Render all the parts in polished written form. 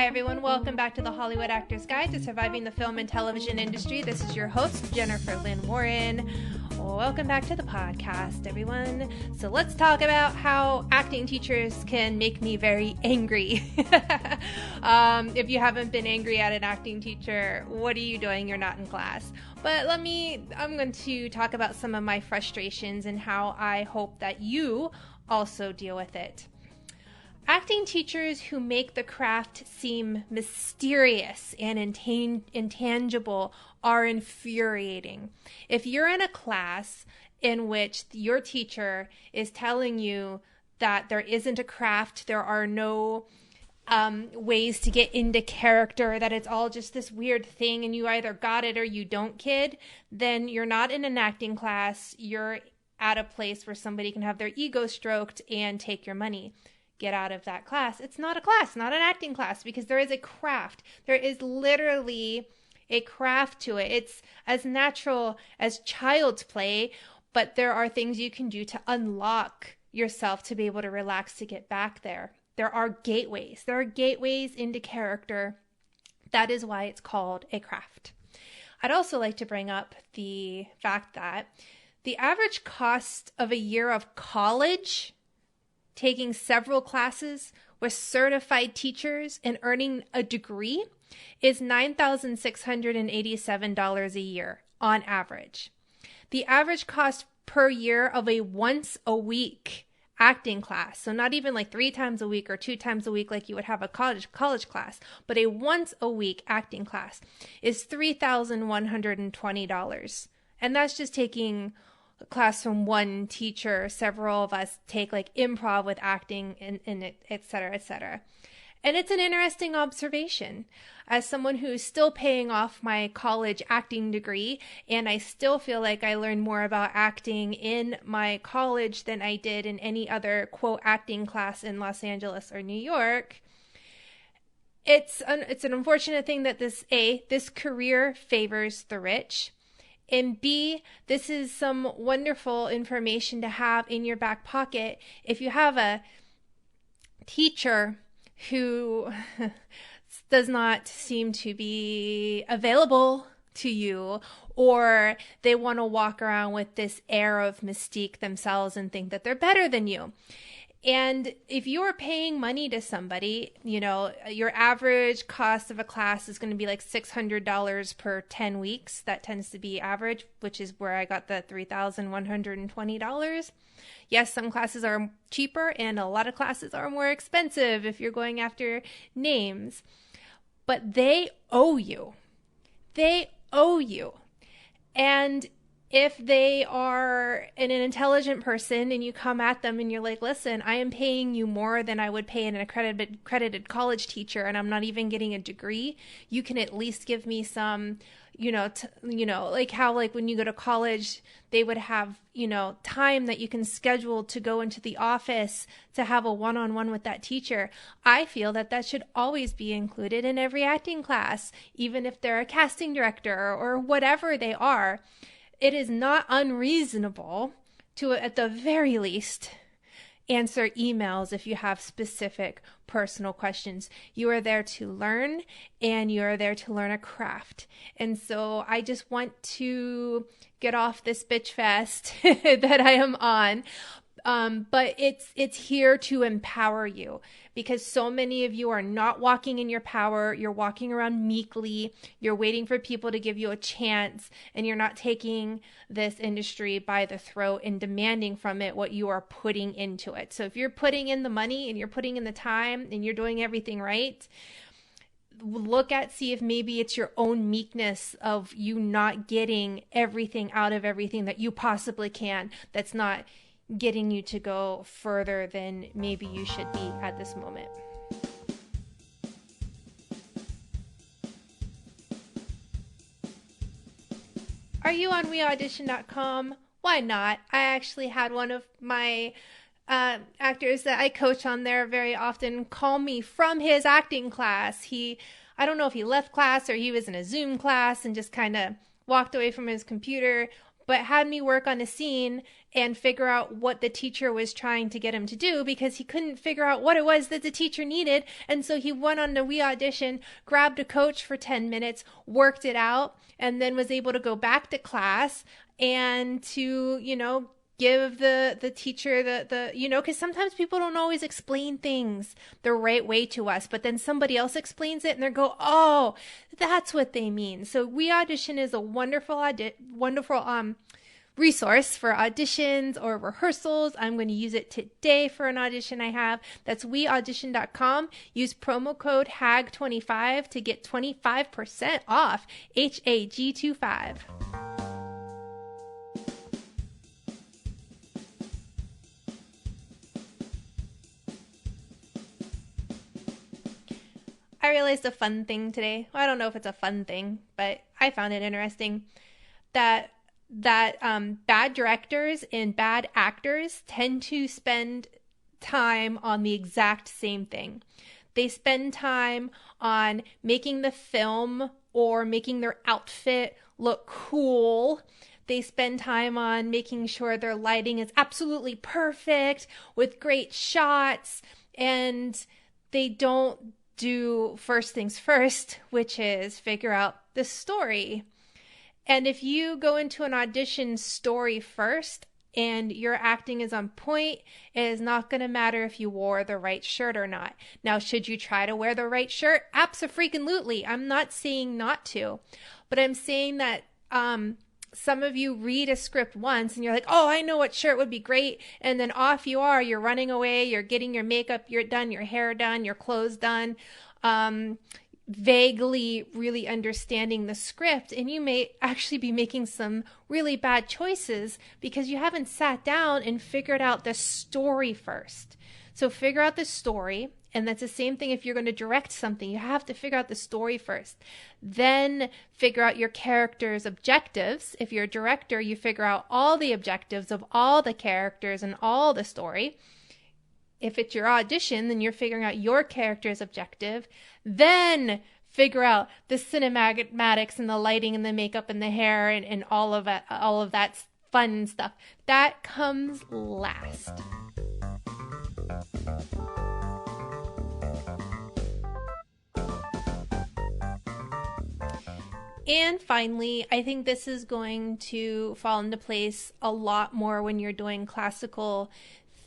Hi everyone, welcome back to the Hollywood Actors Guide to Surviving the Film and Television Industry. This is your host, Jennifer Lynn Warren. Welcome back to the podcast, everyone. So let's talk about how acting teachers can make me very angry. If you haven't been angry at an acting teacher, what are you doing? You're not in class. But I'm going to talk about some of my frustrations and how I hope that you also deal with it. Acting teachers who make the craft seem mysterious and intangible are infuriating. If you're in a class in which your teacher is telling you that there isn't a craft, there are no ways to get into character, that it's all just this weird thing and you either got it or you don't, kid, then you're not in an acting class. You're at a place where somebody can have their ego stroked and take your money. Get out of that class. It's not a class, not an acting class, because there is a craft. There is literally a craft to it. It's as natural as child's play, but there are things you can do to unlock yourself to be able to relax to get back there. There are gateways. There are gateways into character. That is why it's called a craft. I'd also like to bring up the fact that the average cost of a year of college, taking several classes with certified teachers and earning a degree, is $9,687 a year on average. The average cost per year of a once-a-week acting class, so not even like 3 times a week or 2 times a week like you would have a college class, but a once-a-week acting class, is $3,120. And that's just taking a class from one teacher. Several of us take like improv with acting and et cetera, et cetera. And it's an interesting observation. As someone who's still paying off my college acting degree, and I still feel like I learned more about acting in my college than I did in any other, quote, acting class in Los Angeles or New York, it's an unfortunate thing that this career favors the rich. And B, this is some wonderful information to have in your back pocket. If you have a teacher who does not seem to be available to you, or they want to walk around with this air of mystique themselves and think that they're better than you. And if you're paying money to somebody, your average cost of a class is going to be like $600 per 10 weeks. That tends to be average, which is where I got the $3,120. Yes, some classes are cheaper and a lot of classes are more expensive if you're going after names. But they owe you. They owe you. And if they are an intelligent person and you come at them and you're like, listen, I am paying you more than I would pay an accredited college teacher, and I'm not even getting a degree, you can at least give me some, like how like when you go to college, they would have, time that you can schedule to go into the office to have a one-on-one with that teacher. I feel that should always be included in every acting class, even if they're a casting director or whatever they are. It is not unreasonable to, at the very least, answer emails if you have specific personal questions. You are there to learn, and you are there to learn a craft. And so I just want to get off this bitch fest that I am on. But it's here to empower you, because so many of you are not walking in your power. You're walking around meekly. You're waiting for people to give you a chance, and you're not taking this industry by the throat and demanding from it what you are putting into it. So if you're putting in the money and you're putting in the time and you're doing everything right, see if maybe it's your own meekness of you not getting everything out of everything that you possibly can, that's not getting you to go further than maybe you should be at this moment. Are you on weaudition.com? Why not? I actually had one of my actors that I coach on there very often call me from his acting class. I don't know if he left class or he was in a Zoom class and just kind of walked away from his computer, but had me work on a scene and figure out what the teacher was trying to get him to do, because he couldn't figure out what it was that the teacher needed. And so he went on the We Audition, grabbed a coach for 10 minutes, worked it out, and then was able to go back to class and to, give the teacher the because sometimes people don't always explain things the right way to us, but then somebody else explains it and they go, oh, that's what they mean. So We Audition is a wonderful resource for auditions or rehearsals. I'm going to use it today for an audition I have. That's weaudition.com. Use promo code HAG25 to get 25% off, HAG25. I realized a fun thing today. Well, I don't know if it's a fun thing, but I found it interesting that bad directors and bad actors tend to spend time on the exact same thing. They spend time on making the film or making their outfit look cool. They spend time on making sure their lighting is absolutely perfect with great shots, and they don't do first things first, which is figure out the story. And if you go into an audition story first and your acting is on point, it is not going to matter if you wore the right shirt or not. Now, should you try to wear the right shirt? Abso-freaking-lutely. I'm not saying not to, but I'm saying that some of you read a script once and you're like, oh, I know what shirt would be great. And then off you are, you're running away, you're getting your makeup, you're done, your hair done, your clothes done, vaguely really understanding the script. And you may actually be making some really bad choices because you haven't sat down and figured out the story first. So figure out the story. And that's the same thing if you're going to direct something. You have to figure out the story first. Then figure out your character's objectives. If you're a director, you figure out all the objectives of all the characters and all the story. If it's your audition, then you're figuring out your character's objective. Then figure out the cinematics and the lighting and the makeup and the hair and all of that fun stuff. That comes last. And finally, I think this is going to fall into place a lot more when you're doing classical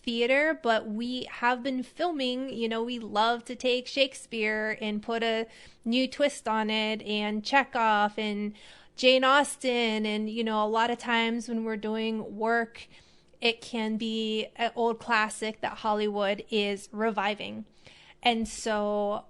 theater, but we have been filming, we love to take Shakespeare and put a new twist on it, and Chekhov and Jane Austen, and, a lot of times when we're doing work, it can be an old classic that Hollywood is reviving. And so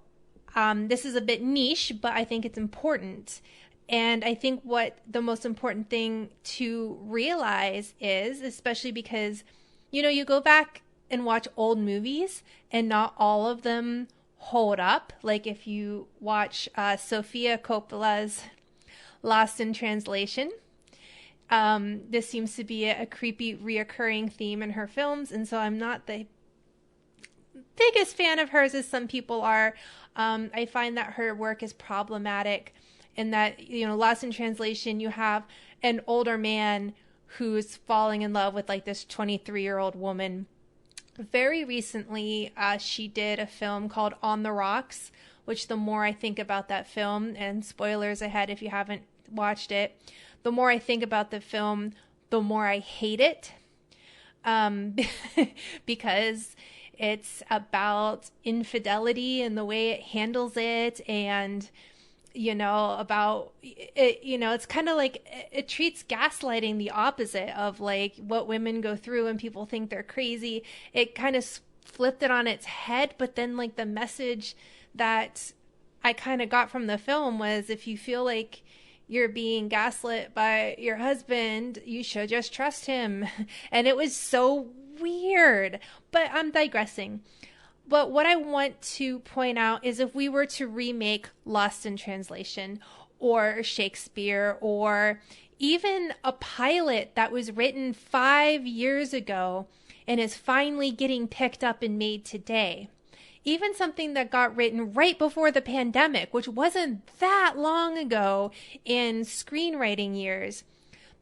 this is a bit niche, but I think it's important. And I think what the most important thing to realize is, especially because, you go back and watch old movies and not all of them hold up. Like if you watch Sofia Coppola's Lost in Translation, this seems to be a creepy reoccurring theme in her films. And so I'm not the biggest fan of hers as some people are. I find that her work is problematic. And that, Lost in Translation, you have an older man who's falling in love with like this 23-year-old woman. Very recently, she did a film called On the Rocks, which the more I think about that film, and spoilers ahead if you haven't watched it, the more I think about the film, the more I hate it. Because it's about infidelity and the way it handles it, and about it, it's kind of like it treats gaslighting the opposite of like what women go through and people think they're crazy. It kind of flipped it on its head, but then like the message that I kind of got from the film was, if you feel like you're being gaslit by your husband, you should just trust him. And it was so weird, but I'm digressing. But what I want to point out is if we were to remake Lost in Translation or Shakespeare, or even a pilot that was written 5 years ago and is finally getting picked up and made today, even something that got written right before the pandemic, which wasn't that long ago in screenwriting years,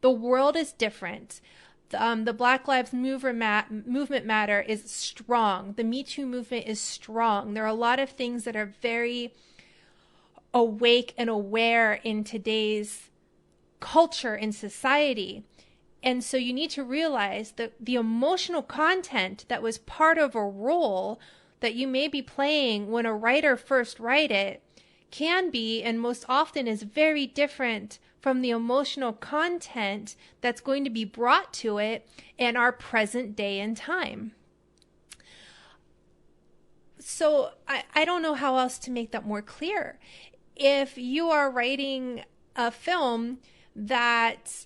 The world is different. The Black Lives movement matter is strong. The Me Too movement is strong. There are a lot of things that are very awake and aware in today's culture and society. And so you need to realize that the emotional content that was part of a role that you may be playing when a writer first write it can be, and most often is, very different from the emotional content that's going to be brought to it in our present day and time. So I don't know how else to make that more clear. If you are writing a film that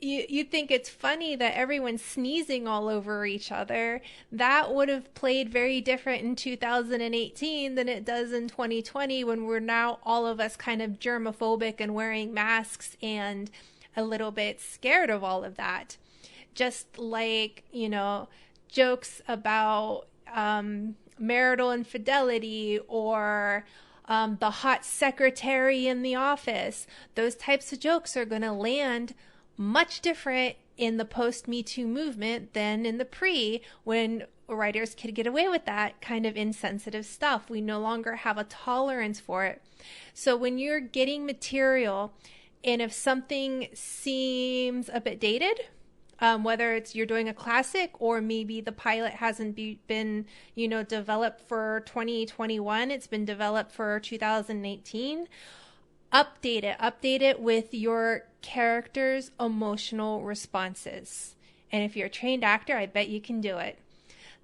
you think it's funny that everyone's sneezing all over each other, that would have played very different in 2018 than it does in 2020, when we're now all of us kind of germophobic and wearing masks and a little bit scared of all of that. Just like, you know, jokes about marital infidelity or the hot secretary in the office. Those types of jokes are going to land much different in the post-Me Too movement than in the pre, when writers could get away with that kind of insensitive stuff. We no longer have a tolerance for it. So when you're getting material, and if something seems a bit dated, whether it's you're doing a classic or maybe the pilot hasn't been, you know, developed for 2021, it's been developed for 2018, update it with your character's emotional responses. And if you're a trained actor, I bet you can do it.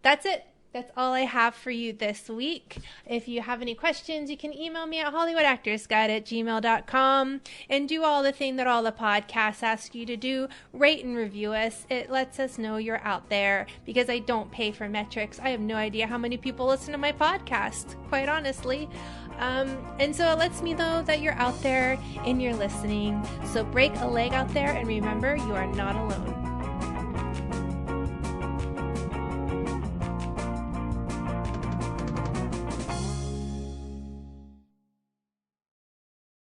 That's it. That's all I have for you this week. If you have any questions, you can email me at hollywoodactorsguide@gmail.com, and do all the thing that all the podcasts ask you to do. Rate and review us. It lets us know you're out there, because I don't pay for metrics. I have no idea how many people listen to my podcast, quite honestly. And so it lets me know that you're out there and you're listening. So break a leg out there, and remember, you are not alone.